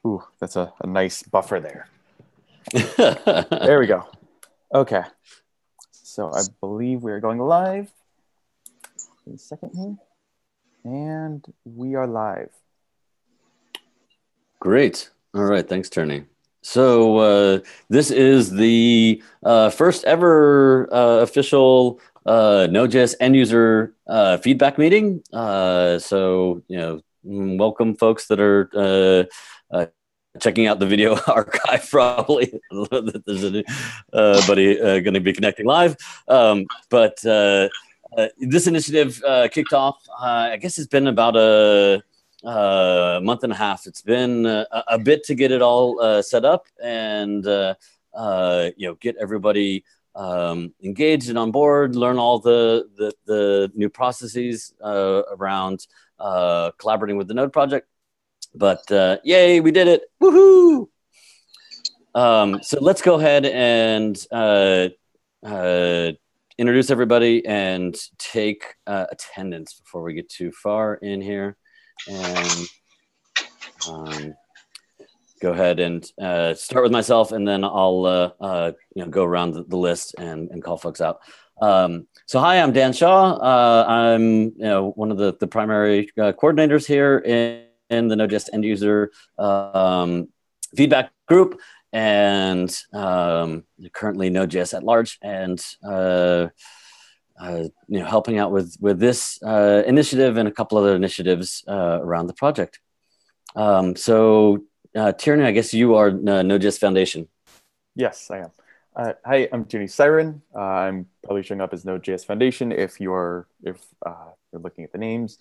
Ooh, that's a nice buffer there. There we go. Okay. So I believe we're going live. Wait a second here. And we are live. Great. All right. Thanks, Turney. So this is the first ever official Node.js end user feedback meeting. Welcome folks that are checking out the video archive. Probably there's anybody going to be connecting live. This initiative kicked off. I guess it's been about a month and a half. It's been a bit to get it all set up and get everybody engaged and on board, learn all the new processes around collaborating with the Node project. But yay, we did it! Woohoo! So let's go ahead and introduce everybody and take attendance before we get too far in here. And go ahead and start with myself, and then I'll go around the list and call folks out. So hi, I'm Dan Shaw. I'm one of the primary coordinators here in the Node.js end user feedback group, and currently Node.js at large, and helping out with this initiative and a couple other initiatives around the project. Tierney, I guess you are Node.js Foundation. Yes, I am. Hi, I'm Tierney Siren. I'm probably showing up as Node.js Foundation if you're looking at the names.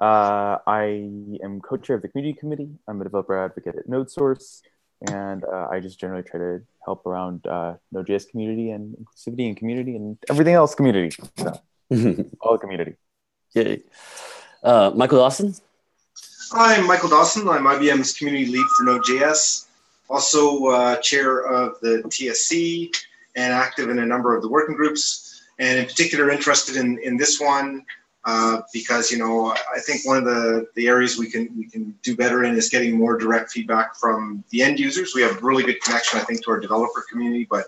I am co-chair of the community committee. I'm a developer advocate at NodeSource, and I just generally try to help around Node.js community and inclusivity and community and everything else community. So, all the community. Yay. Michael Dawson? I'm Michael Dawson. I'm IBM's community lead for Node.js, also chair of the TSC and active in a number of the working groups, and in particular interested in this one because I think one of the areas we can do better in is getting more direct feedback from the end users. We have really good connection, I think, to our developer community, but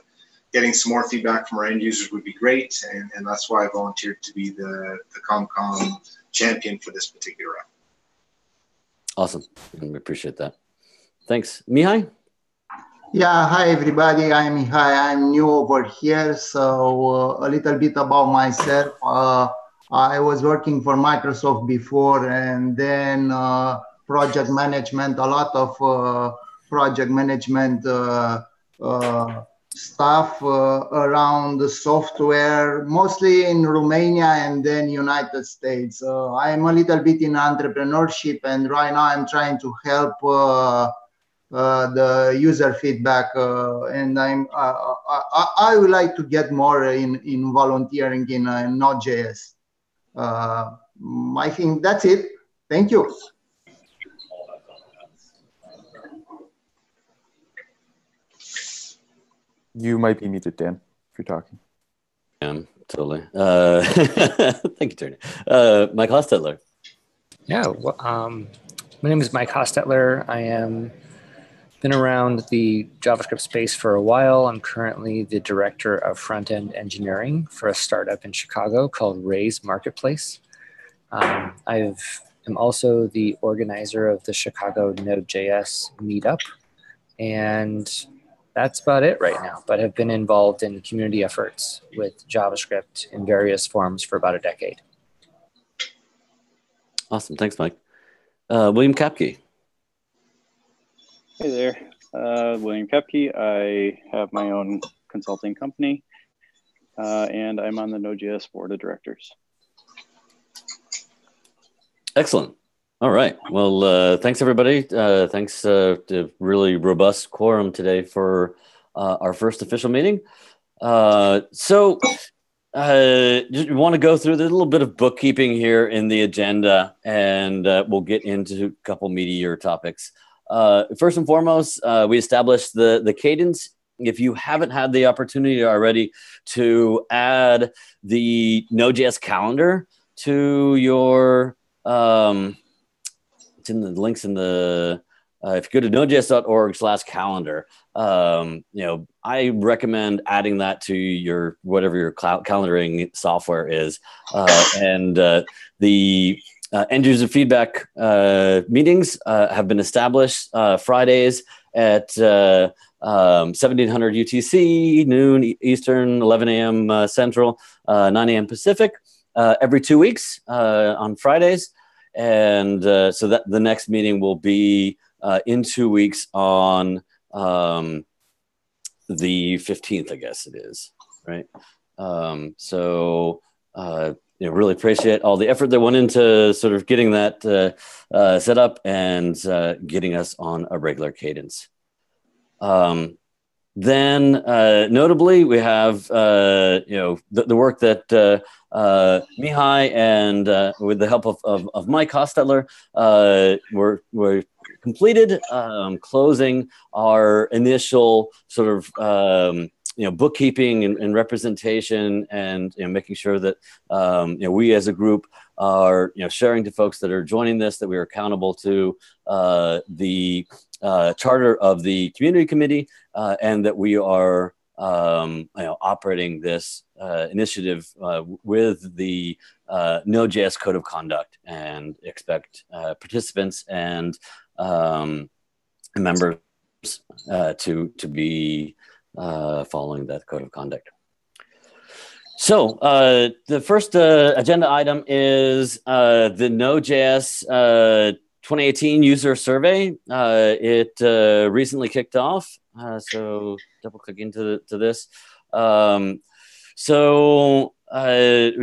getting some more feedback from our end users would be great, and that's why I volunteered to be the ComCom champion for this particular effort. Awesome. We appreciate that. Thanks. Mihai? Yeah, hi everybody. I'm Mihai. I'm new over here, so a little bit about myself. I was working for Microsoft before, and then project management, a lot of project management stuff around the software, mostly in Romania and then United States. I'm a little bit in entrepreneurship, and right now I'm trying to help the user feedback, and I would like to get more in volunteering in Node.js. I think that's it. Thank you. You might be muted, Dan, if you're talking. Totally. Thank you, Tony. Mike Hostetler. Yeah, well, my name is Mike Hostetler. I am been around the JavaScript space for a while. I'm currently the director of front-end engineering for a startup in Chicago called Raise Marketplace. I am also the organizer of the Chicago Node.js meetup, and that's about it right now, but have been involved in community efforts with JavaScript in various forms for about a decade. Awesome. Thanks, Mike. William Kapke. Hey there. William Kapke. I have my own consulting company, and I'm on the Node.js board of directors. Excellent. All right. Well, thanks, everybody. Thanks to really robust quorum today for our first official meeting. Just want to go through the little bit of bookkeeping here in the agenda, and we'll get into a couple meatier topics. First and foremost, we established the cadence. If you haven't had the opportunity already to add the Node.js calendar to your it's in the links in the if you go to nodejs.org/calendar, I recommend adding that to your whatever your calendaring software is, and the end user feedback meetings have been established Fridays at 1700 UTC, noon Eastern, 11 a.m. Central, 9 a.m. Pacific, every 2 weeks on Fridays. And so that the next meeting will be in 2 weeks on the 15th, I guess it is, right? Really appreciate all the effort that went into sort of getting that set up and getting us on a regular cadence. Then notably, we have the work that Mihai and with the help of Mike Hostetler were completed, closing our initial sort of bookkeeping and representation, and making sure that we as a group are sharing to folks that are joining this that we are accountable to the charter of the community committee, and that we are operating this initiative with the Node.js code of conduct, and expect participants and members to be following that code of conduct. So the first agenda item is the Node.js 2018 user survey. It recently kicked off. So double click into this. We've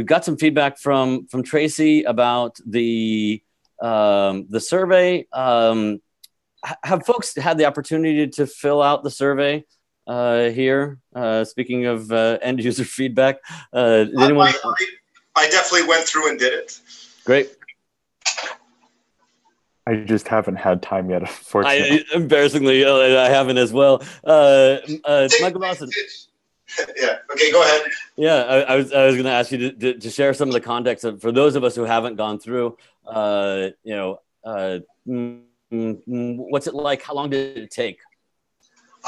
got some feedback from Tracy about the survey. Have folks had the opportunity to fill out the survey here? Speaking of end user feedback, anyone? I definitely went through and did it. Great. I just haven't had time yet, unfortunately. Embarrassingly, I haven't as well. Michael Dawson. Yeah. Okay. Go ahead. Yeah, I was going to ask you to share some of the context for those of us who haven't gone through. What's it like? How long did it take?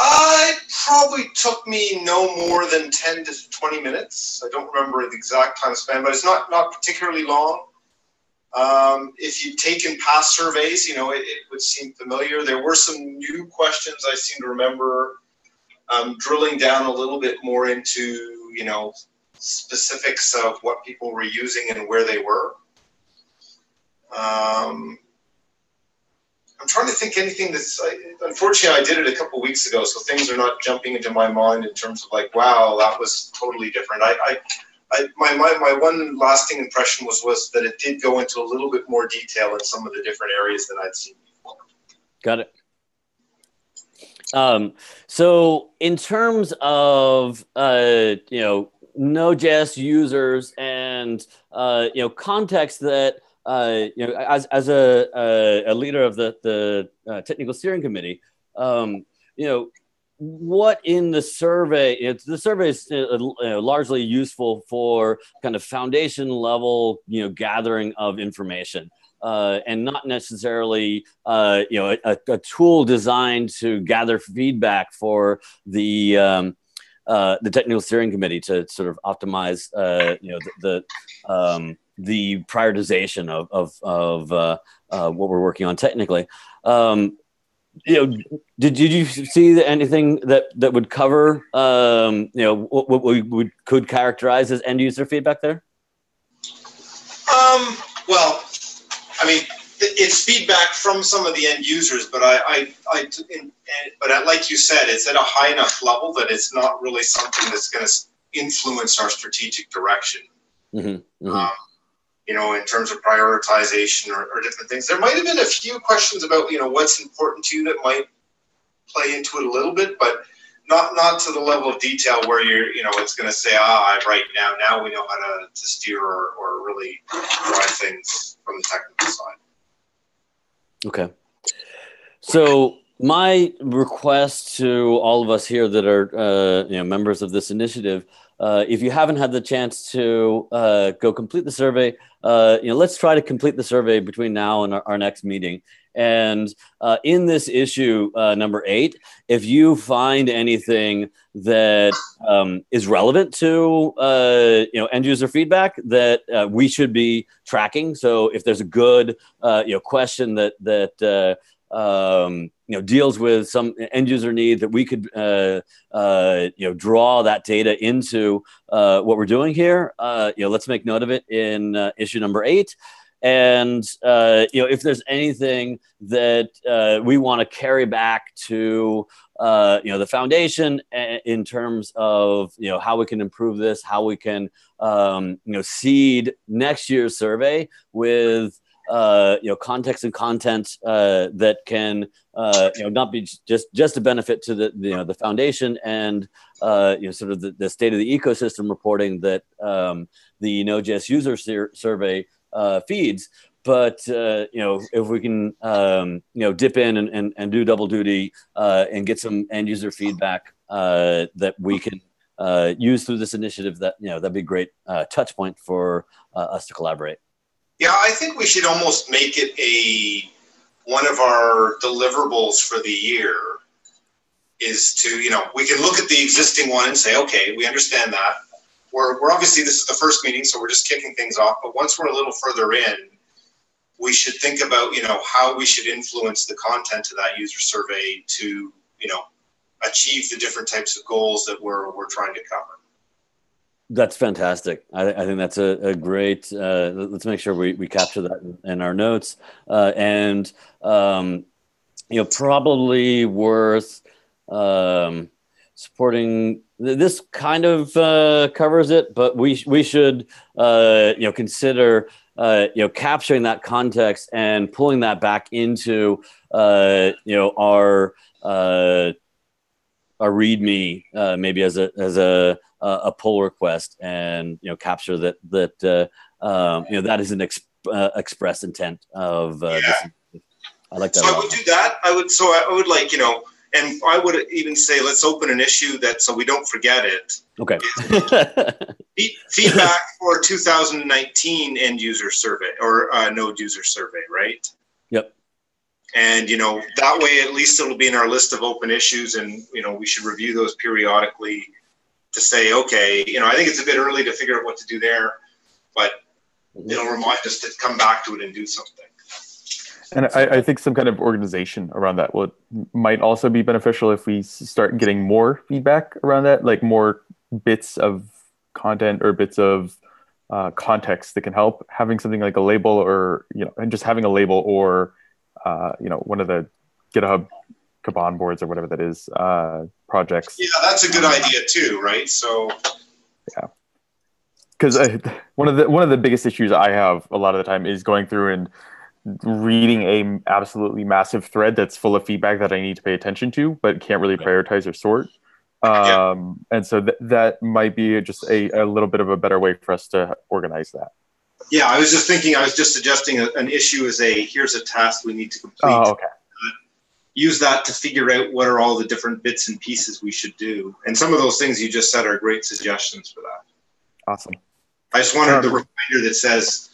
It probably took me no more than 10 to 20 minutes. I don't remember the exact time span, but it's not particularly long. If you've taken past surveys, it would seem familiar. There were some new questions I seem to remember, drilling down a little bit more into, specifics of what people were using and where they were. I'm trying to think anything unfortunately I did it a couple of weeks ago, so things are not jumping into my mind in terms of like, wow, that was totally different. My one lasting impression was that it did go into a little bit more detail in some of the different areas than I'd seen before. Got it. So in terms of Node.js users and context that as a leader of the technical steering committee, what in the survey? The survey is largely useful for kind of foundation level, gathering of information, and not necessarily, a tool designed to gather feedback for the technical steering committee to sort of optimize, the prioritization of what we're working on technically. Did you see anything that would cover, what we could characterize as end user feedback there? Well, I mean, it's feedback from some of the end users, but but like you said, it's at a high enough level that it's not really something that's going to influence our strategic direction. Mm-hmm. Mm-hmm. In terms of prioritization or different things. There might have been a few questions about, what's important to you that might play into it a little bit, but not to the level of detail where it's going to say, right now we know how to steer or really drive things from the technical side. Okay. So my request to all of us here that are, members of this initiative, if you haven't had the chance to go complete the survey, let's try to complete the survey between now and our next meeting. And in this issue number 8, if you find anything that is relevant to end user feedback that we should be tracking, so if there's a good question that deals with some end user need that we could draw that data into what we're doing here, let's make note of it in issue number 8. And if there's anything that we want to carry back to the foundation in terms of how we can improve this, how we can seed next year's survey with context and content that can not be just a benefit to the foundation and sort of the state of the ecosystem reporting that the Node.js user survey feeds, but if we can dip in and do double duty and get some end user feedback that we can use through this initiative, that'd be a great touch point for us to collaborate. Yeah, I think we should almost make it one of our deliverables for the year is to, we can look at the existing one and say, okay, we understand that. We're obviously, this is the first meeting, so we're just kicking things off. But once we're a little further in, we should think about, how we should influence the content of that user survey to, achieve the different types of goals that we're trying to cover. That's fantastic. I think that's a great, let's make sure we capture that in our notes. And probably worth supporting. This kind of covers it, but we should consider capturing that context and pulling that back into our README maybe as a pull request, and capture that that is an express intent of this. I like that. So I would do that. I would like, and I would even say, let's open an issue so we don't forget it. Okay. Feedback for 2019 end user survey or node user survey, right? Yep. And, that way, at least it'll be in our list of open issues, and, we should review those periodically to say, okay, I think it's a bit early to figure out what to do there, but it'll remind us to come back to it and do something. And I think some kind of organization around that might also be beneficial if we start getting more feedback around that, like more bits of content or bits of context that can help. Having something like a label, or and just having a label, or one of the GitHub Kanban boards or whatever that is, projects. Yeah, that's a good idea too, right? So yeah, because one of the biggest issues I have a lot of the time is going through and reading a absolutely massive thread that's full of feedback that I need to pay attention to, but can't really prioritize or sort. And so that might be just a little bit of a better way for us to organize that. Yeah, I was just suggesting an issue as here's a task we need to complete. Oh, okay. Use that to figure out what are all the different bits and pieces we should do. And some of those things you just said are great suggestions for that. Awesome. I just wanted the reminder that says,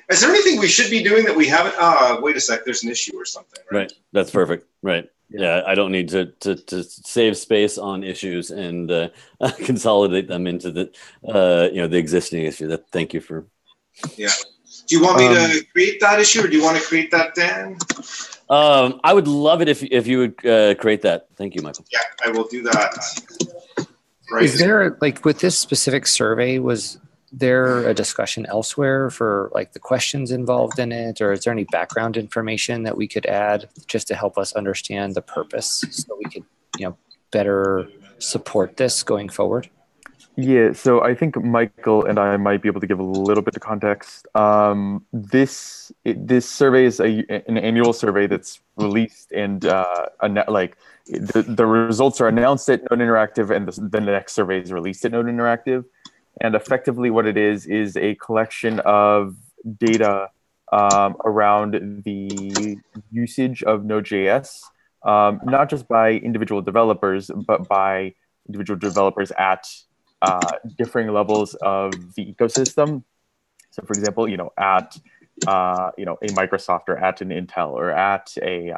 is there anything we should be doing that we haven't? Wait a sec, there's an issue or something. Right. That's perfect. Right. Yeah, I don't need to save space on issues and consolidate them into the existing issue. Thank you for. Yeah. Do you want me to create that issue, or do you want to create that, Dan? I would love it if you would create that. Thank you, Michael. Yeah, I will do that. Right. Is there, with this specific survey, was there a discussion elsewhere for the questions involved in it, or is there any background information that we could add just to help us understand the purpose so we could better support this going forward? Yeah, so I think Michael and I might be able to give a little bit of context. This survey is an annual survey that's released, and the results are announced at Node Interactive, and the next survey is released at Node Interactive. And effectively what it is a collection of data around the usage of Node.js, not just by individual developers, but by individual developers at differing levels of the ecosystem. So for example, at a Microsoft or at an Intel or at a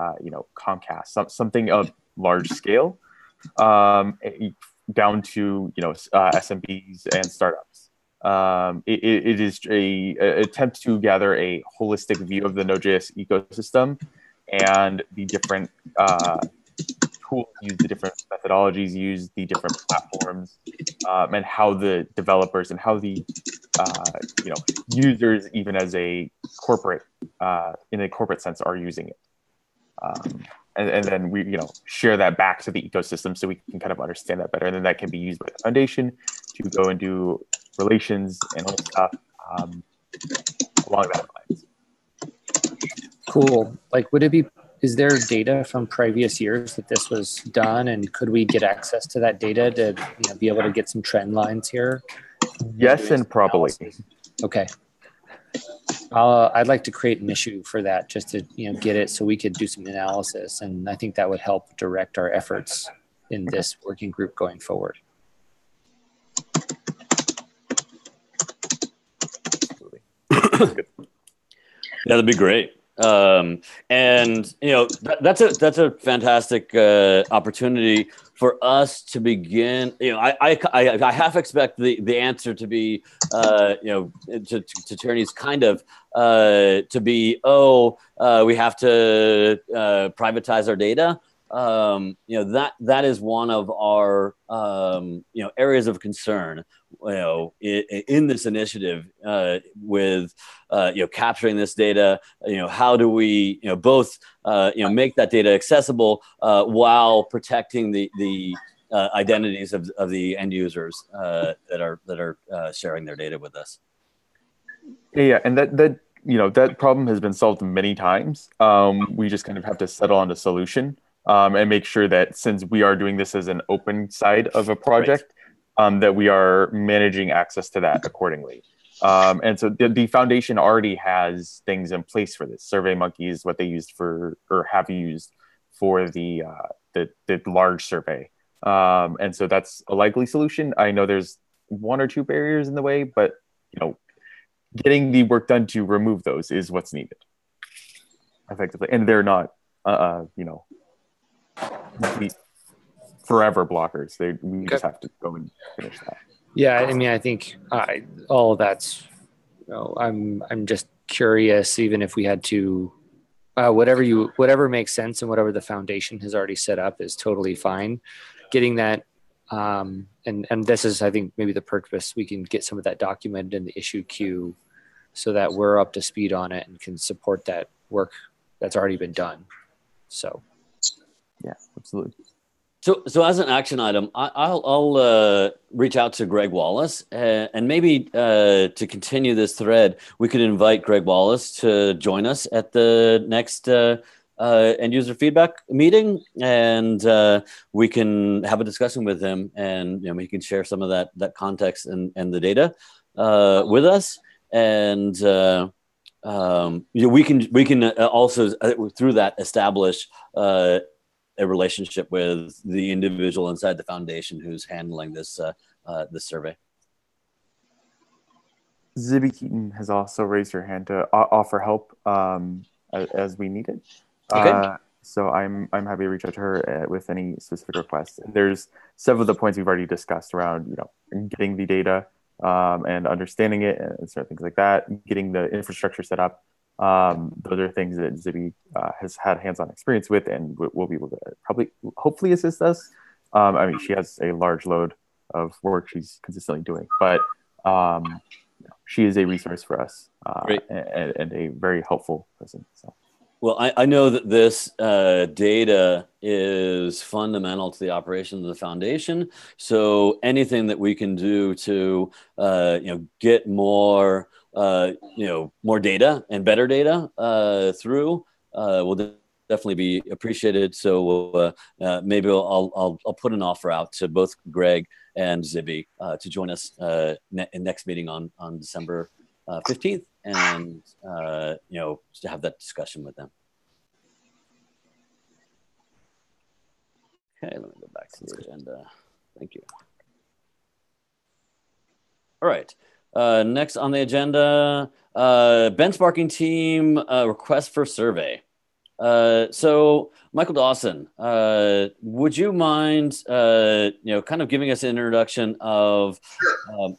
Comcast, something of large scale, down to SMBs and startups. It is a attempt to gather a holistic view of the Node.js ecosystem and the different tools used, the different methodologies used, the different platforms, and how the developers and how the users, even as a corporate, in a corporate sense, are using it. And then we share that back to the ecosystem so we can kind of understand that better, and then that can be used by the foundation to go and do relations and all stuff along that lines. Cool. Like, is there data from previous years that this was done, and could we get access to that data to be able to get some trend lines here? Yes, and probably. Okay. I'd like to create an issue for that, just to get it so we could do some analysis, and I think that would help direct our efforts in this working group going forward. Yeah, that'd be great. And that's a fantastic opportunity for us to begin. I half expect the answer to be to Tierney's kind of to be, we have to privatize our data. That is one of our areas of concern in this initiative with capturing this data. How do we both make that data accessible while protecting the identities of the end users that are sharing their data with us. Yeah, and that problem has been solved many times. We just kind of have to settle on a solution and make sure that, since we are doing this as an open side of a project, that we are managing access to that accordingly. And so the foundation already has things in place for this. SurveyMonkey is what they used for, or have used for the large survey. And so that's a likely solution. I know there's one or two barriers in the way, but getting the work done to remove those is what's needed effectively. And they're not, forever blockers. We just have to go and finish that. Yeah, I mean, I think all of that's. I'm just curious. Even if we had to, whatever makes sense and whatever the foundation has already set up is totally fine. Getting that, and this is, I think, maybe the purpose. We can get some of that documented in the issue queue, so that we're up to speed on it and can support that work that's already been done. So, yeah, absolutely. So as an action item, I'll reach out to Greg Wallace and maybe to continue this thread, we could invite Greg Wallace to join us at the next end user feedback meeting, and we can have a discussion with him, and he can share some of that context and the data with us, and we can also through that establish a relationship with the individual inside the foundation who's handling this this survey. Zibby Keaton has also raised her hand to offer help as we need it. Okay. So I'm happy to reach out to her with any specific requests. And there's several of the points we've already discussed around getting the data and understanding it and certain things like that, getting the infrastructure set up. Those are things that Zibby has had hands-on experience with, and will be able to hopefully assist us. I mean, she has a large load of work she's consistently doing, but she is a resource for us and a very helpful person. So. Well, I know that this data is fundamental to the operation of the foundation. So anything that we can do to get more more data and better data through will definitely be appreciated. So maybe I'll put an offer out to both Greg and Zibby to join us in next meeting on December 15th, and to have that discussion with them. Okay, let me go back to the agenda. Thank you. All right. Next on the agenda, benchmarking team request for survey. So Michael Dawson, would you mind, kind of giving us an introduction of,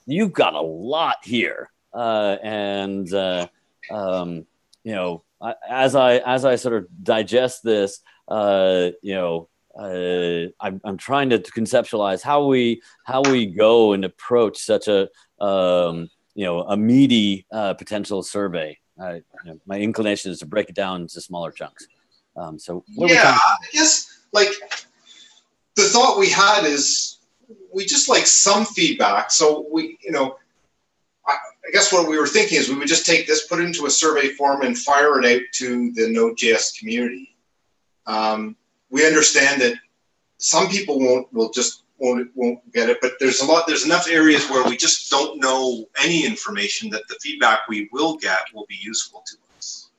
you've got a lot here. As I sort of digest this, I'm trying to conceptualize how we go and approach such a meaty potential survey. My inclination is to break it down into smaller chunks. I guess like the thought we had is we just like some feedback. So I guess what we were thinking is we would just take this, put it into a survey form, and fire it out to the Node.js community. We understand that some people won't get it, but there's enough areas where we just don't know any information that the feedback we will get will be useful to us.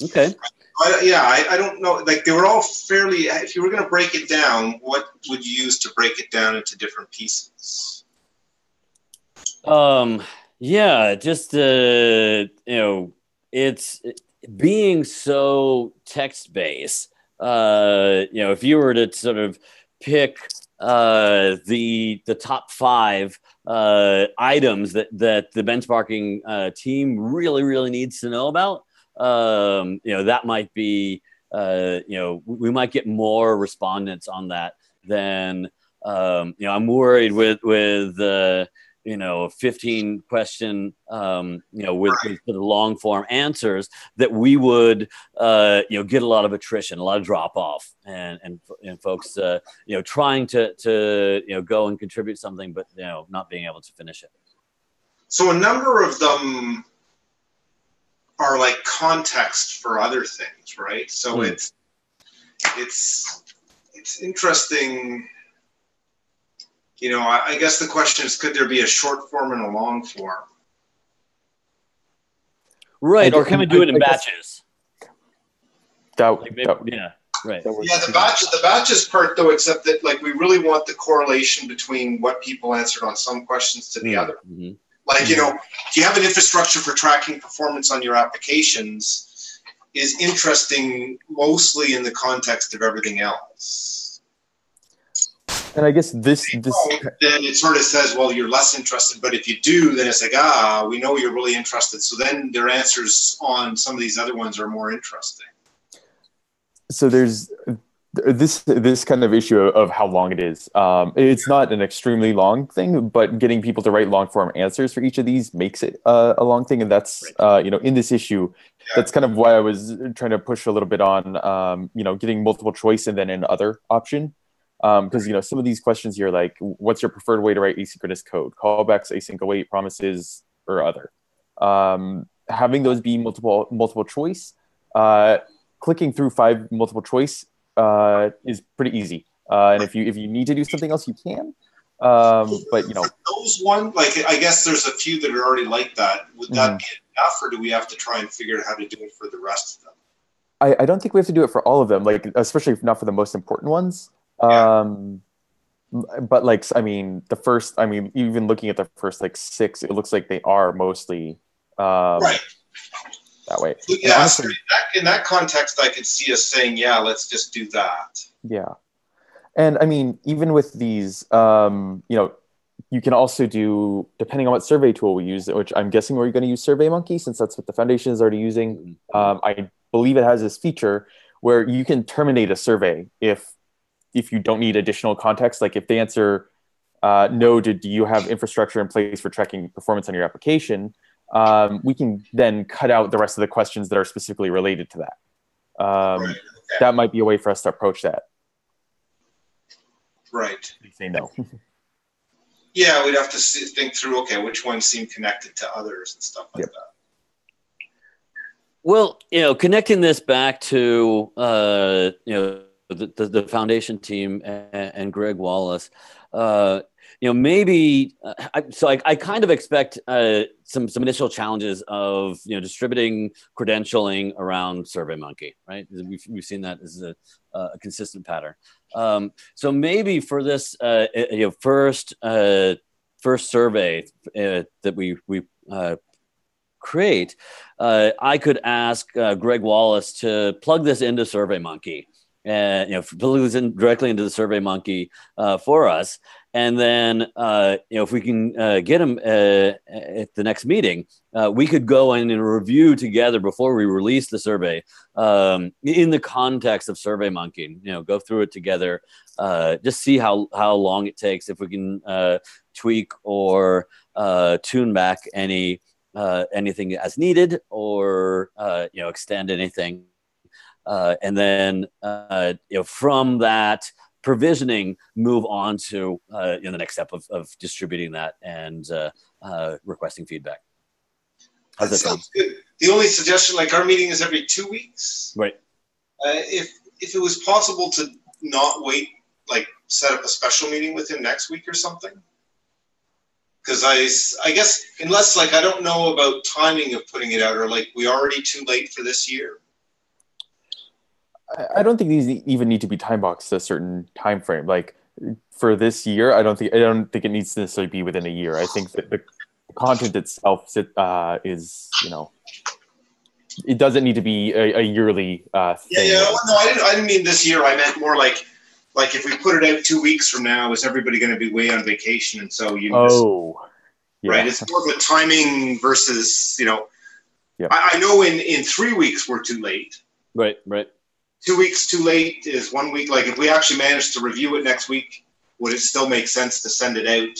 Okay. I don't know. Like they were all fairly. If you were going to break it down, what would you use to break it down into different pieces? It's being so text-based. If you were to sort of pick the top 5 items that the benchmarking team really needs to know about, that might be, we might get more respondents on that than, I'm worried with 15 question, with the long form answers that we would, get a lot of attrition, a lot of drop off, and folks, trying to go and contribute something, but not being able to finish it. So a number of them are like context for other things, right? So it's interesting. I guess the question is, could there be a short form and a long form? Right, or can we do it in batches? Right. Yeah, the batches part though, except that like we really want the correlation between what people answered on some questions to the other. Mm-hmm. Like, if you have an infrastructure for tracking performance on your applications, is interesting mostly in the context of everything else. And I guess this then it sort of says, well, you're less interested, but if you do, then it's like, we know you're really interested. So then their answers on some of these other ones are more interesting. So there's this kind of issue of how long it is. It's not an extremely long thing, but getting people to write long form answers for each of these makes it a long thing. And that's, in this issue, that's kind of why I was trying to push a little bit on, getting multiple choice and then an other option. Because, some of these questions here, like, what's your preferred way to write asynchronous code? Callbacks, async await, promises, or other. Having those be multiple choice, clicking through 5 multiple choice is pretty easy. And if you need to do something else, you can. But those one, like, I guess there's a few that are already like that. Would that be enough, or do we have to try and figure out how to do it for the rest of them? I don't think we have to do it for all of them, like, especially not for the most important ones. But like, even looking at the first 6, it looks like they are mostly right that way. Yeah, honestly, in that context, I could see us saying, let's just do that. Yeah. And even with these, you can also do, depending on what survey tool we use, which I'm guessing we're going to use SurveyMonkey since that's what the foundation is already using. I believe it has this feature where you can terminate a survey if you don't need additional context. Like if they answer, no, do you have infrastructure in place for tracking performance on your application? We can then cut out the rest of the questions that are specifically related to that. Right. Okay. That might be a way for us to approach that. Right. They say no. Yeah, we'd have to think through, okay, which ones seem connected to others and stuff like that. Well, connecting this back to, the foundation team and Greg Wallace, maybe. I kind of expect some initial challenges of distributing credentialing around SurveyMonkey, right? We've seen that as a consistent pattern. So maybe for this, first first survey that we create, I could ask Greg Wallace to plug this into SurveyMonkey, and plug this in directly into the SurveyMonkey for us. And then, if we can get him at the next meeting, we could go in and review together before we release the survey in the context of SurveyMonkey. Go through it together, just see how long it takes, if we can tweak or tune back anything as needed, or extend anything, and then from that provisioning, move on to the next step of distributing that and requesting feedback. That sounds good. The only suggestion, like our meeting is every 2 weeks, right? If it was possible to not wait, like set up a special meeting with him next week or something. Because I guess, unless like I don't know about timing of putting it out, or like we already too late for this year. I don't think these even need to be time boxed a certain time frame. Like for this year, I don't think it needs to necessarily be within a year. I think that the content itself is, it doesn't need to be a yearly thing. Yeah. No, I didn't mean this year. I meant more like if we put it out 2 weeks from now, is everybody going to be way on vacation? And so yeah. Right. It's more of a timing versus, Yeah. I know in 3 weeks we're too late. Right. 2 weeks too late is 1 week. Like if we actually manage to review it next week, would it still make sense to send it out?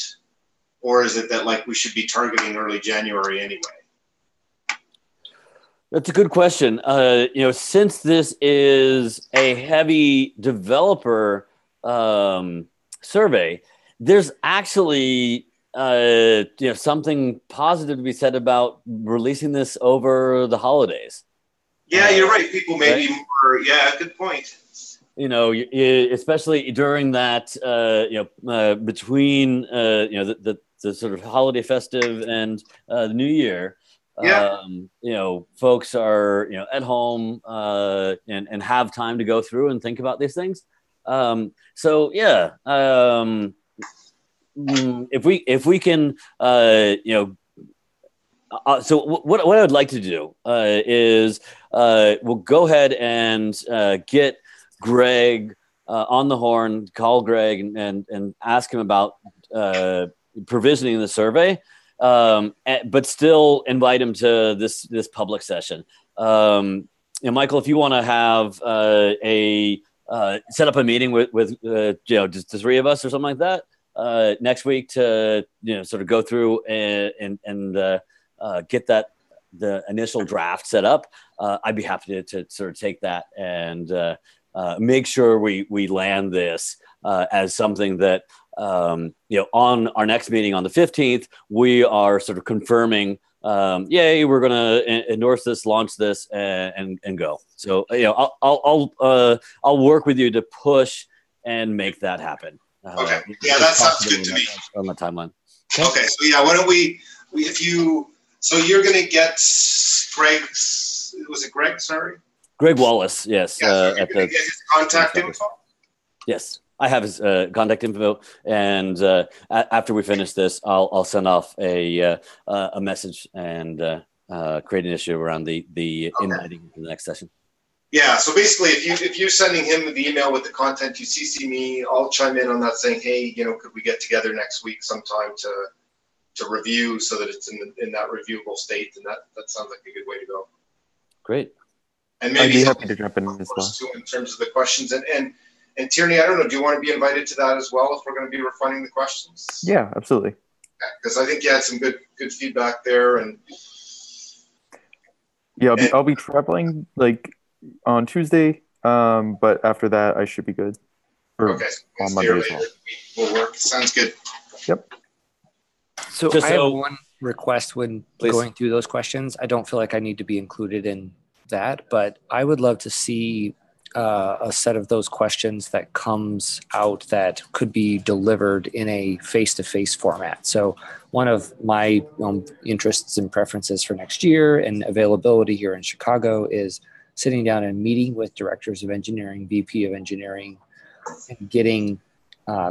Or is it that like we should be targeting early January anyway? That's a good question. Since this is a heavy developer survey, there's actually something positive to be said about releasing this over the holidays. Yeah, you're right. People may be more. Yeah, good point. Especially during that, between the sort of holiday festive and the New Year. Yeah. Folks are at home and have time to go through and think about these things. So if we can so what I would like to do is we'll go ahead and get Greg on the horn, call Greg and ask him about provisioning the survey. But still invite him to this public session. Michael, if you want to have set up a meeting with just the three of us or something like that next week to sort of go through and get the initial draft set up, I'd be happy to sort of take that and make sure we land this as something that on our next meeting on the 15th, we are sort of confirming, yay, we're going to endorse this, launch this, and go. So, I'll work with you to push and make that happen. Okay. Yeah, that sounds good to me. On the timeline. Okay. So yeah, why don't we so you're going to get Greg's, was it Greg? Sorry. Greg Wallace. Yes. Yeah, so you're going to get his contact info. Yes. I have his contact info, and after we finish this, I'll send off a message and create an issue around the inviting to the next session. Yeah. So basically, if you're sending him the email with the content, you CC me. I'll chime in on that, saying, hey, could we get together next week sometime to review, so that it's in that reviewable state, and that sounds like a good way to go. Great. And maybe I'd be happy to jump in as well. Too, in terms of the questions and Tierney, I don't know, do you want to be invited to that as well if we're going to be refining the questions? Yeah, absolutely. Because I think you had some good feedback there. And yeah, I'll be traveling like on Tuesday, but after that I should be good. Okay, on Monday as well. Will work. Sounds good. Yep. So I have one request when going through those questions. I don't feel like I need to be included in that, but I would love to see a set of those questions that comes out that could be delivered in a face-to-face format. So one of my interests and preferences for next year and availability here in Chicago is sitting down and meeting with directors of engineering, VP of engineering, and getting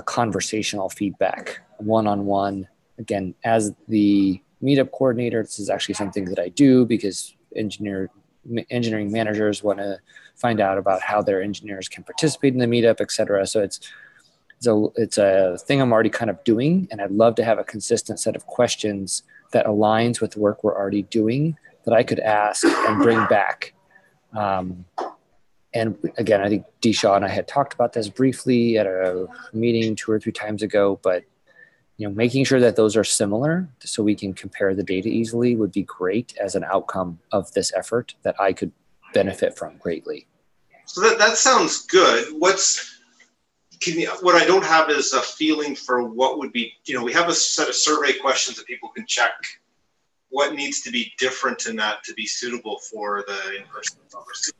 conversational feedback one-on-one again, as the meetup coordinator, this is actually something that I do because engineering managers want to find out about how their engineers can participate in the meetup, et cetera. So it's a thing I'm already kind of doing, and I'd love to have a consistent set of questions that aligns with the work we're already doing that I could ask and bring back. And again, I think Dishaw and I had talked about this briefly at a meeting 2 or 3 times ago, but making sure that those are similar so we can compare the data easily would be great as an outcome of this effort that I could benefit from greatly. So that sounds good. What I don't have is a feeling for what would be, we have a set of survey questions that people can check. What needs to be different in that to be suitable for the in-person conversation?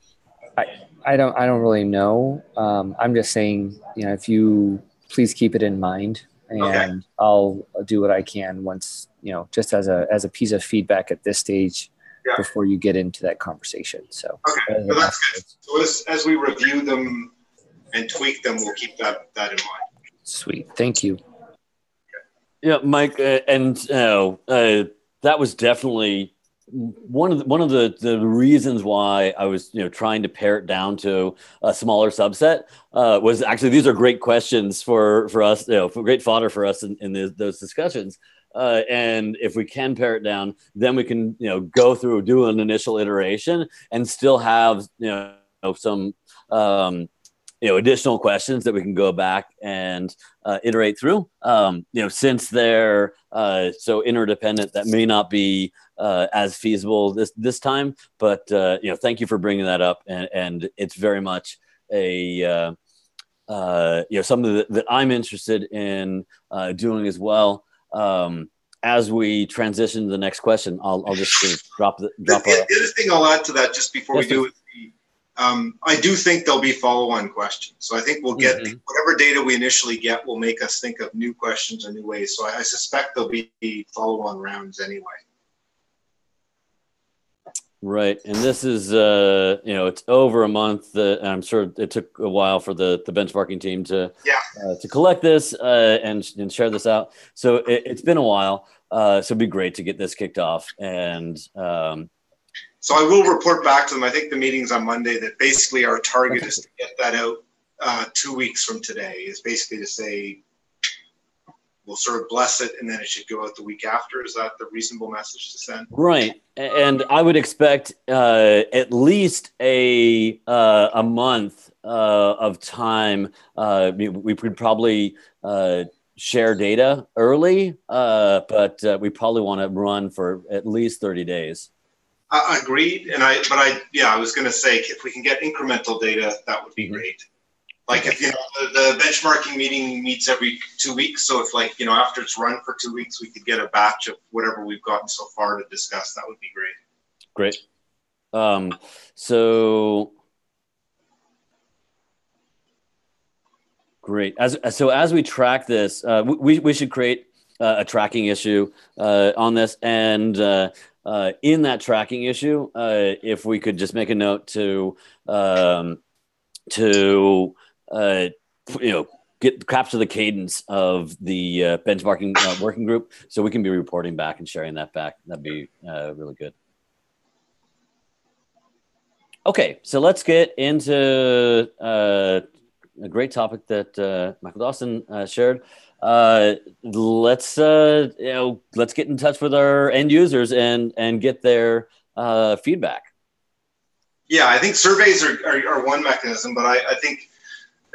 I don't really know. I'm just saying, if you please keep it in mind, and okay, I'll do what I can once, just as a piece of feedback at this stage, yeah, before you get into that conversation. So okay, well, that's good. So as we review them and tweak them, we'll keep that in mind. Sweet, thank you. Yeah, Mike, that was definitely one of the reasons why I was trying to pare it down to a smaller subset was actually these are great questions for us, for great fodder for us in those discussions. And if we can pare it down, then we can go through, do an initial iteration, and still have some additional questions that we can go back and iterate through. Since they're so interdependent, that may not be as feasible this time. But thank you for bringing that up, and it's very much a something that I'm interested in doing as well. As we transition to the next question, I'll just sort of drop. The other thing I'll add to that just before we do it. I do think there'll be follow-on questions. So I think we'll get whatever data we initially get will make us think of new questions or new ways. So I suspect there'll be follow-on rounds anyway. Right. And this is, it's over a month. And I'm sure it took a while for the benchmarking team to collect this and share this out. So it's been a while. So it'd be great to get this kicked off. And so I will report back to them. I think the meeting's on Monday, that basically our target is to get that out 2 weeks from today, is basically to say we'll sort of bless it and then it should go out the week after. Is that the reasonable message to send? Right. And I would expect at least a month of time. We could probably share data early, but we probably want to run for at least 30 days. Agreed, I was going to say if we can get incremental data, that would be great. Like if the benchmarking meeting meets every 2 weeks, so if after it's run for 2 weeks, we could get a batch of whatever we've gotten so far to discuss. That would be great. Great. So great. As we track this, we should create a tracking issue on this, and in that tracking issue, if we could just make a note to capture the cadence of the benchmarking working group, so we can be reporting back and sharing that back. That'd be really good. Okay, so let's get into a great topic that Michael Dawson shared. Let's get in touch with our end users and get their feedback. Yeah, I think surveys are one mechanism, but I think,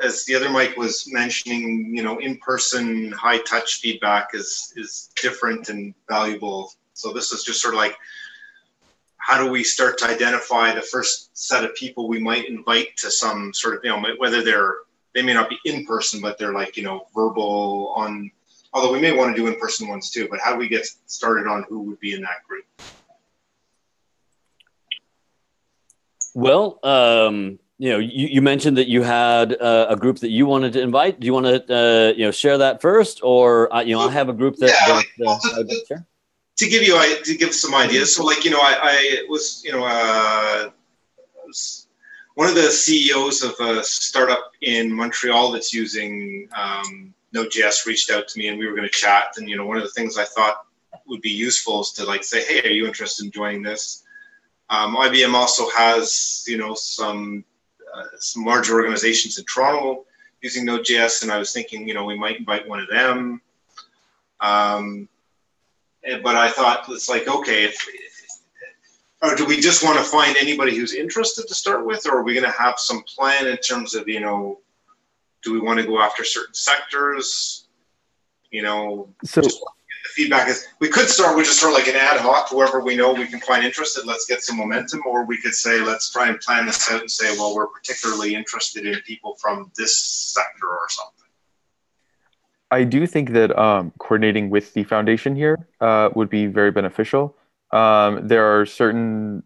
as the other Mike was mentioning, in-person high-touch feedback is different and valuable. So this is just sort of like, how do we start to identify the first set of people we might invite to some sort of, whether they may not be in person, but they're verbal on, although we may want to do in-person ones too, but how do we get started on who would be in that group? Well, you mentioned that you had a group that you wanted to invite. Do you want to, share that first, or I have a group that. Sure. To give some ideas. So I was one of the CEOs of a startup in Montreal that's using Node.js reached out to me and we were going to chat. And, you know, one of the things I thought would be useful is to like say, hey, are you interested in joining this? IBM also has, you know, some larger organizations in Toronto using Node.js, and I was thinking, you know, we might invite one of them. But I thought it's like, okay, or do we just want to find anybody who's interested to start with, or are we going to have some plan in terms of, you know, do we want to go after certain sectors? You know, So just the feedback is we could start with just sort of like an ad hoc, whoever we know we can find interested, let's get some momentum, or we could say, let's try and plan this out and say, well, we're particularly interested in people from this sector or something. I do think that coordinating with the foundation here would be very beneficial. There are certain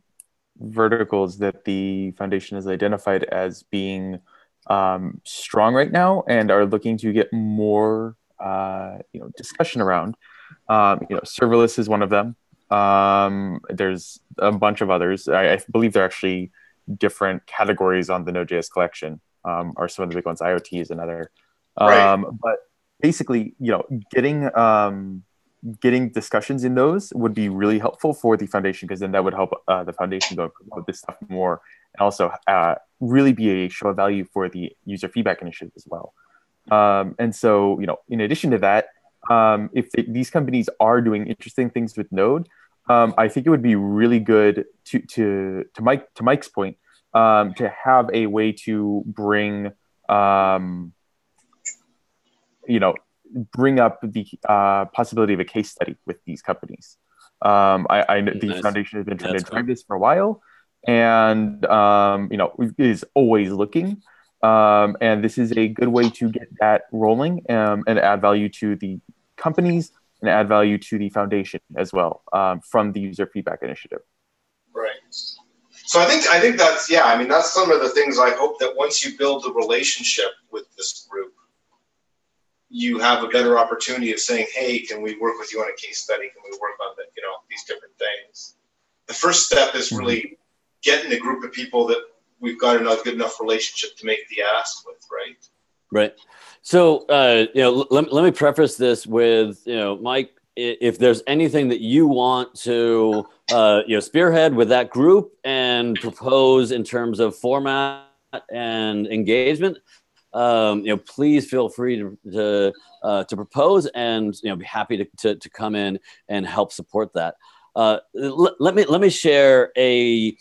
verticals that the foundation has identified as being strong right now and are looking to get more discussion around. Serverless is one of them. There's a bunch of others. I believe there are actually different categories on the Node.js collection, are some of the big ones. IoT is another. Right. But basically, getting discussions in those would be really helpful for the foundation, because then that would help the foundation go promote this stuff more, and also really be a show of value for the user feedback initiative as well. And so, in addition to that, if these companies are doing interesting things with Node, I think it would be really good to Mike's point, to have a way to bring bring up the possibility of a case study with these companies. I know the foundation has been trying to drive this for a while, and is always looking. And this is a good way to get that rolling, and add value to the companies and add value to the foundation as well, from the user feedback initiative. Right. So I think that's, yeah, I mean, that's some of the things I hope that once you build the relationship with this group, you have a better opportunity of saying, hey, can we work with you on a case study? Can we work on these different things? The first step is really getting a group of people that we've got a good enough relationship to make the ask with, right? Right. So, let me preface this with, Mike, if there's anything that you want to, spearhead with that group and propose in terms of format and engagement, please feel free to propose, and be happy to come in and help support that. Let me share a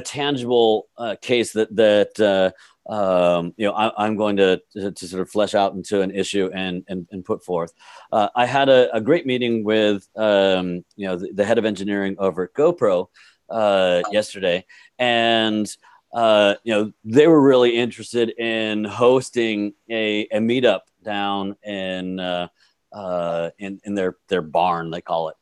tangible case that I'm going to sort of flesh out into an issue and put forth. I had a great meeting with the head of engineering over at GoPro yesterday, and they were really interested in hosting a meetup down in their barn, they call it.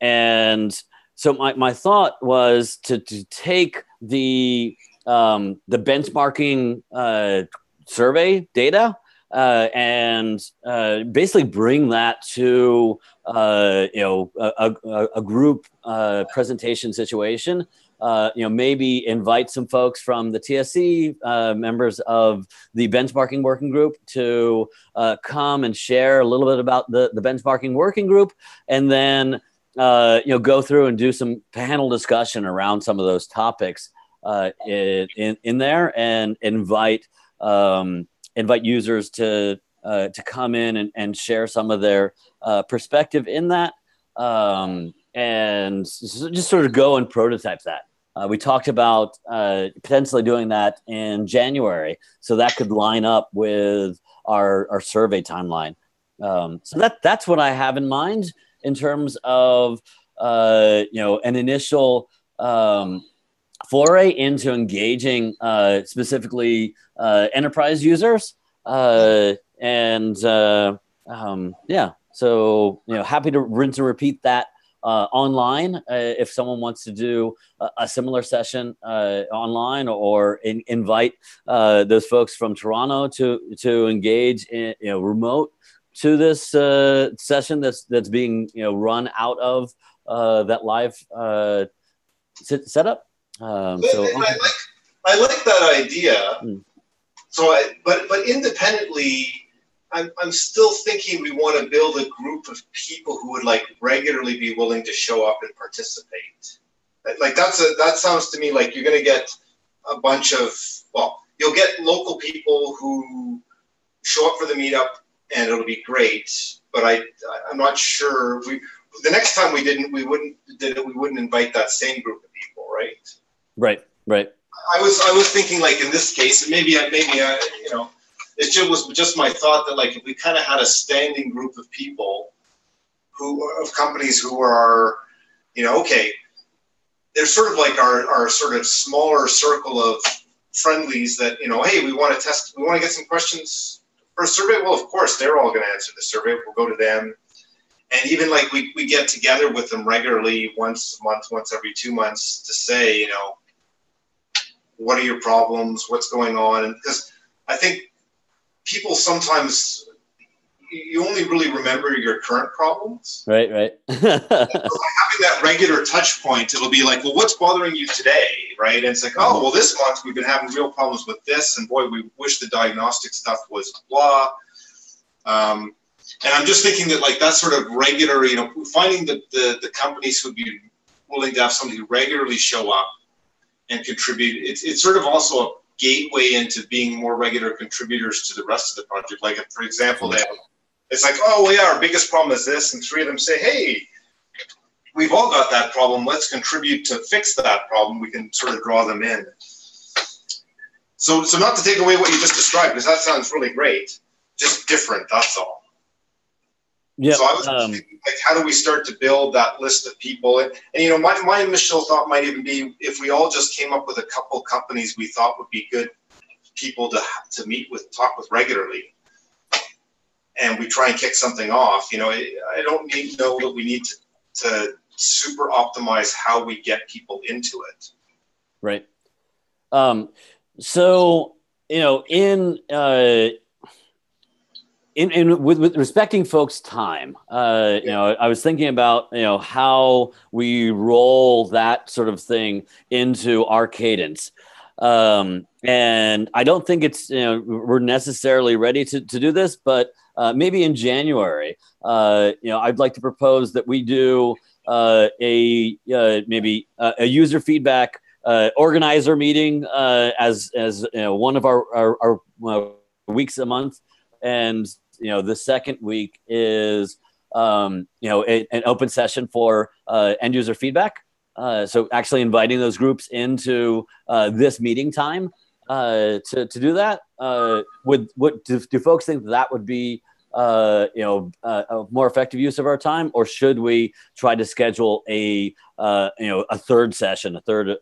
And so my thought was to take the benchmarking survey data and basically bring that to a group presentation situation. Maybe invite some folks from the TSC, members of the benchmarking working group, to come and share a little bit about the benchmarking working group, and then go through and do some panel discussion around some of those topics in there, and invite users to come in and share some of their perspective in that, and just sort of go and prototype that. We talked about potentially doing that in January, so that could line up with our survey timeline. So that's what I have in mind in terms of an initial foray into engaging specifically enterprise users, so happy to rinse and repeat that online if someone wants to do a similar session online, or invite those folks from Toronto to engage in remote to this session that's being run out of that live setup. I like that idea. So, but independently, I'm still thinking we want to build a group of people who would like regularly be willing to show up and participate. Like that sounds to me like you're going to get a bunch of, well, you'll get local people who show up for the meetup and it'll be great. But I'm not sure the next time we wouldn't invite that same group of people, right? Right. I was thinking like in this case, maybe you know, it was just my thought that like if we kind of had a standing group of people of companies who are, you know, okay, they're sort of like our sort of smaller circle of friendlies that, you know, hey, we want to get some questions for a survey. Well, of course, they're all going to answer the survey. We'll go to them. And even like we get together with them regularly once a month, once every 2 months to say, you know, what are your problems? What's going on? And because I think people sometimes, you only really remember your current problems. Right. So having that regular touch point, it'll be like, well, what's bothering you today? Right. And it's like, oh, well, this month we've been having real problems with this. And boy, we wish the diagnostic stuff was blah. And I'm just thinking that like that sort of regular, you know, finding the companies who'd be willing to have somebody regularly show up and contribute. It's sort of also a gateway into being more regular contributors to the rest of the project. Like, if, for example, it's like, oh, well, yeah, our biggest problem is this. And 3 of them say, hey, we've all got that problem. Let's contribute to fix that problem. We can sort of draw them in. So not to take away what you just described, because that sounds really great, just different, that's all. Yeah. So I was thinking, like, how do we start to build that list of people? And you know, my initial thought might even be if we all just came up with a couple companies we thought would be good people to meet with, talk with regularly, and we try and kick something off. You know, I don't know that we need to super optimize how we get people into it. Right. So, you know, with respecting folks' time, you know, I was thinking about, you know, how we roll that sort of thing into our cadence. And I don't think it's, you know, we're necessarily ready to do this, but maybe in January, you know, I'd like to propose that we do maybe a user feedback organizer meeting as you know, one of our weeks a month. And you know, the second week is, you know, an open session for end user feedback. So actually inviting those groups into this meeting time to do that. Do folks think that would be, you know, a more effective use of our time, or should we try to schedule you know, a third session, a third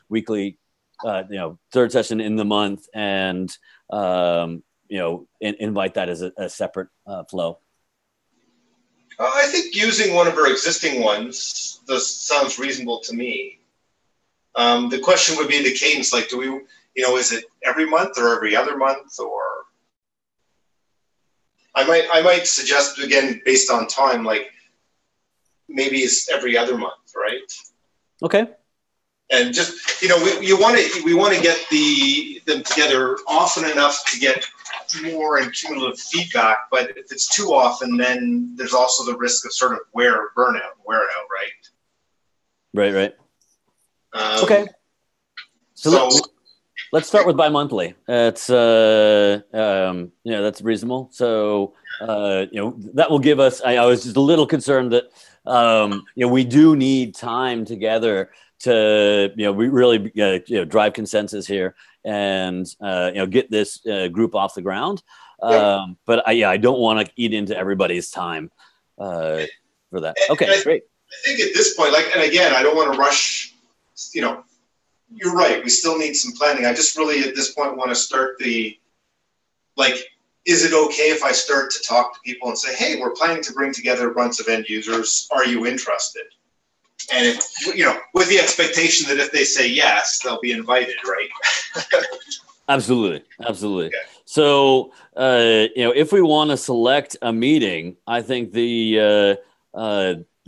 weekly, you know, third session in the month, and you know, invite that as a separate flow? I think using one of our existing ones sounds reasonable to me. The question would be the cadence. Like, do we, you know, is it every month or every other month? Or I might suggest, again, based on time, like maybe it's every other month, right? Okay. And just, you know, we want to get them together often enough to get more and cumulative feedback. But if it's too often, then there's also the risk of sort of wear out, right? Right. Okay. So let's start with bi-monthly. It's you know, that's reasonable. So you know, that will give us. I was just a little concerned that you know, we do need time together to, you know, we really you know, drive consensus here and you know, get this group off the ground. But I don't want to eat into everybody's time for that. Okay, great. I think at this point, like, and again, I don't want to rush. You know, you're right. We still need some planning. I just really at this point want to start like, is it okay if I start to talk to people and say, hey, we're planning to bring together a bunch of end users. Are you interested? And if, you know, with the expectation that if they say yes, they'll be invited, right? Absolutely. Okay. So, you know, if we want to select a meeting, I think the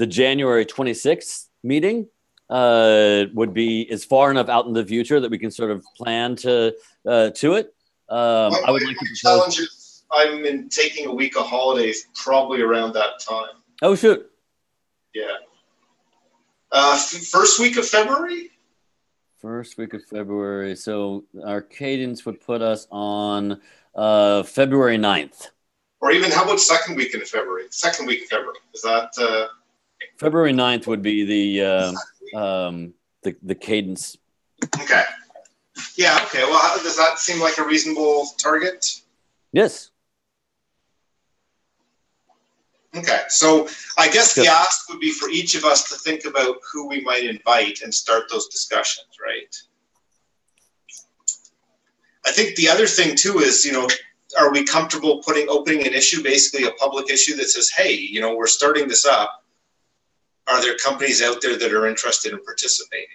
January 26th meeting is far enough out in the future that we can sort of plan to it. I would like to propose. I'm taking a week of holidays probably around that time. Oh, shoot. Yeah. First week of February? First week of February. So our cadence would put us on February 9th. Or even how about second week in February? Second week of February. Is that February 9th would be the cadence. Okay. Yeah, okay. Well, does that seem like a reasonable target? Yes. Okay. So I guess the ask would be for each of us to think about who we might invite and start those discussions, right? I think the other thing too is, are we comfortable opening an issue, basically a public issue that says, hey, we're starting this up. Are there companies out there that are interested in participating?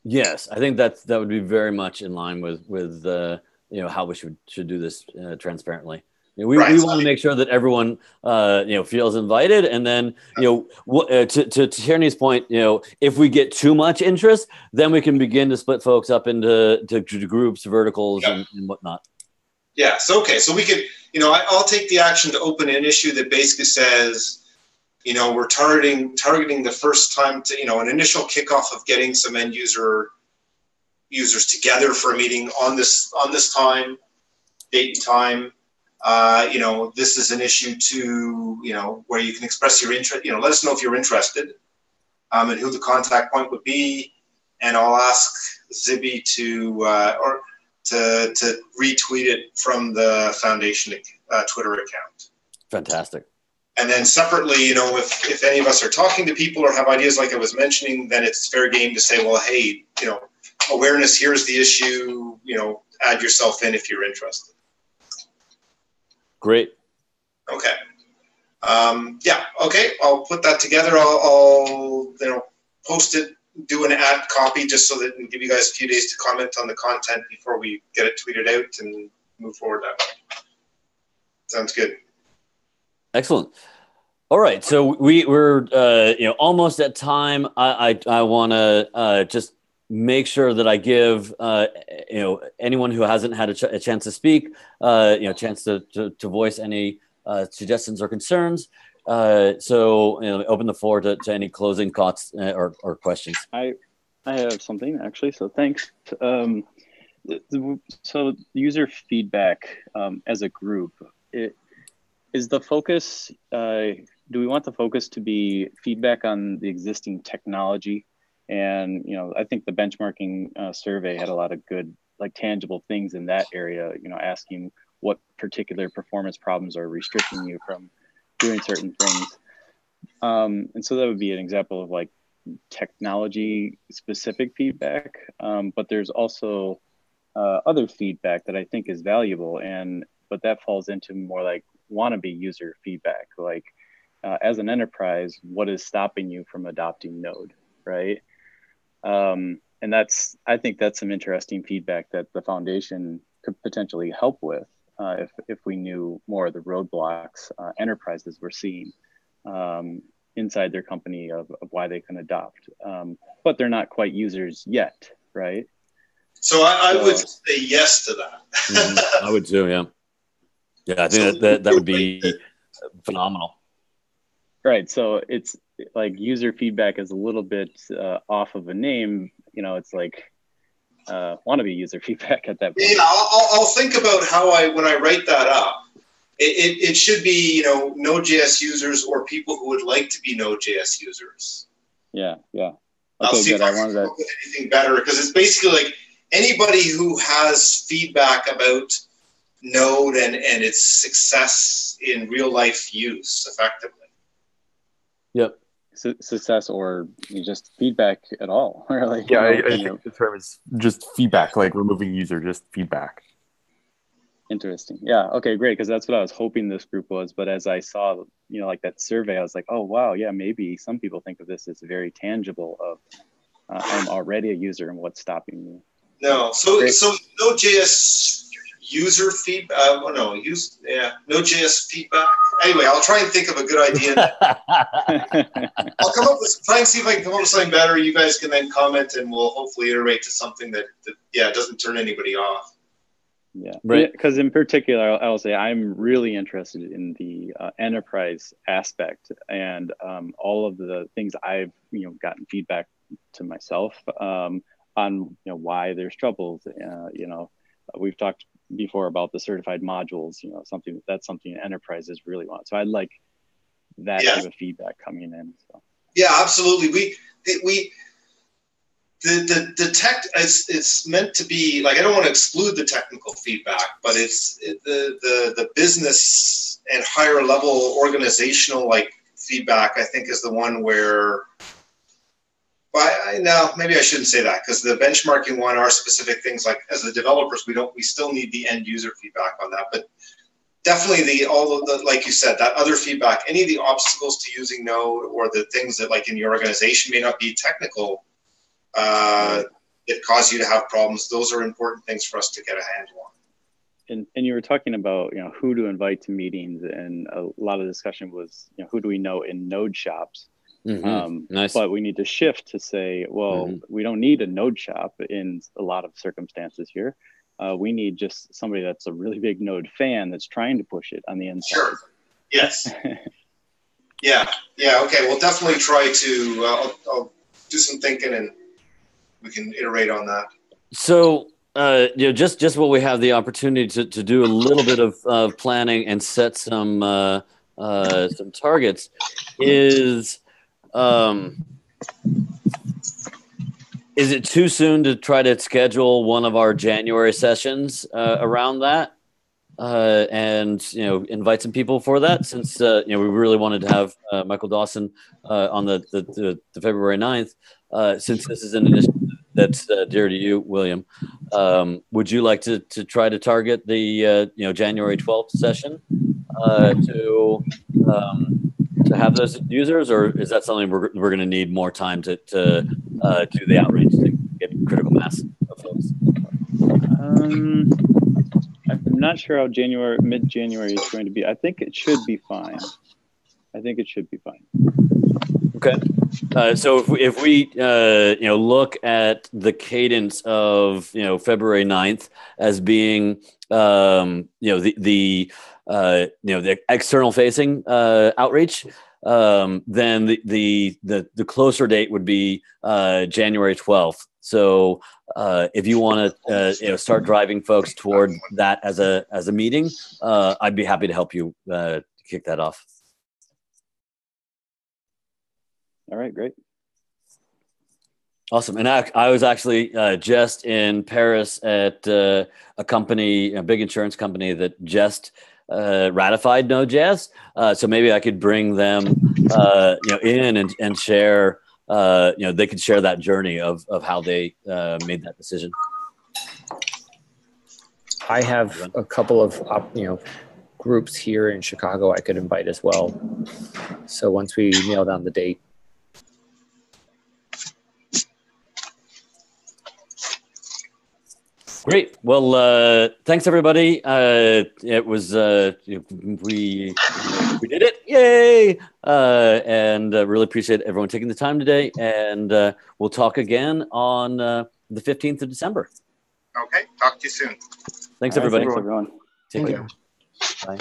Yes, I think that would be very much in line with how we should do this transparently. We want to make sure that everyone feels invited, and then to Tierney's point, if we get too much interest, then we can begin to split folks up into groups, verticals, and whatnot. Yeah. So okay. So we could, I'll take the action to open an issue that basically says, we're targeting the first time to, an initial kickoff of getting some end users together for a meeting on this time, date and time. This is an issue to, where you can express your interest, let us know if you're interested, and who the contact point would be. And I'll ask Zibby to retweet it from the foundation Twitter account. Fantastic. And then separately, if any of us are talking to people or have ideas like I was mentioning, then it's fair game to say, well, hey, awareness, here's the issue, add yourself in if you're interested. Great. Okay. Yeah. Okay. I'll put that together. I'll post it, do an ad copy just so that and give you guys a few days to comment on the content before we get it tweeted out and move forward that way. Sounds good. Excellent. All right. So we're almost at time. I want to just make sure that I give anyone who hasn't had a chance to speak, chance to voice any suggestions or concerns. So open the floor to any closing thoughts or questions. I have something actually. So thanks. So user feedback as a group. Is the focus? Do we want the focus to be feedback on the existing technology? And I think the benchmarking survey had a lot of good, tangible things in that area. Asking what particular performance problems are restricting you from doing certain things. And so that would be an example of technology specific feedback. But there's also other feedback that I think is valuable, but that falls into more wannabe user feedback. As an enterprise, what is stopping you from adopting Node, right? And I think that's some interesting feedback that the foundation could potentially help with if we knew more of the roadblocks enterprises were seeing inside their company of why they can adopt, but they're not quite users yet, right? So I would say yes to that. I would too, yeah. Yeah, I think that would be phenomenal. Right. So it's user feedback is a little bit off of a name. It's wannabe user feedback at that point. Yeah, I'll think about how when I write that up, it should be, Node.js users or people who would like to be Node.js users. Yeah. Okay, I'll see good. if I wanted to anything better, because it's basically anybody who has feedback about Node and its success in real life use effectively. Yep. Success or just feedback at all. Really. Yeah, I think the term is just feedback, removing user, just feedback. Interesting. Yeah. Okay, great. Because that's what I was hoping this group was. But as I saw, that survey, I was like, oh, wow. Yeah, maybe some people think of this as very tangible of I'm already a user and what's stopping me. No. So Node.js user feedback. Node.js feedback. Anyway, I'll try and think of a good idea. I'll try and see if I can come up with something better. You guys can then comment, and we'll hopefully iterate to something that doesn't turn anybody off. Yeah, Right. Because in particular, I will say I'm really interested in the enterprise aspect and all of the things I've gotten feedback to myself on why there's troubles. We've talked before about the certified modules. That's something enterprises really want. So I'd like that type of feedback coming in. So. Yeah, absolutely. The tech, it's meant to be like, I don't want to exclude the technical feedback, but the business and higher level organizational feedback, I think, is the one where, no, maybe I shouldn't say that, because the benchmarking one are specific things, like as the developers, we still need the end user feedback on that, but definitely all of the, like you said, that other feedback, any of the obstacles to using Node or the things that in your organization may not be technical, it cause you to have problems. Those are important things for us to get a handle on. And you were talking about who to invite to meetings, and a lot of discussion was who do we know in Node shops. Nice. But we need to shift to say, well, we don't need a Node shop in a lot of circumstances here. We need just somebody that's a really big Node fan that's trying to push it on the inside. Sure. Yes. Yeah. Okay. We'll definitely try to. I'll do some thinking, and we can iterate on that. So, just what we have the opportunity to do a little bit of planning and set some targets is it too soon to try to schedule one of our January sessions around that? And invite some people for that, since we really wanted to have Michael Dawson on the February 9th, since this is an initiative that's dear to you, William. Would you like to try to target the January 12th session to have those users, or is that something we're going to need more time to do the outreach to get critical mass of folks? I'm not sure how mid-January is going to be. I think it should be fine. Okay. So if we look at the cadence of February 9th as being the external facing outreach, then the closer date would be January 12th. So if you want to start driving folks toward that as a meeting, I'd be happy to help you kick that off. All right, great. Awesome. And I was actually just in Paris at a company, a big insurance company that just ratified Node.js. So maybe I could bring them in and share, they could share that journey of how they made that decision. I have a couple of groups here in Chicago I could invite as well. So once we nail down the date. Great. Well, thanks everybody. It was we did it! Yay! And really appreciate everyone taking the time today. And we'll talk again on the 15th of December. Okay. Talk to you soon. Thanks everybody. Thanks everyone. Take care. Bye.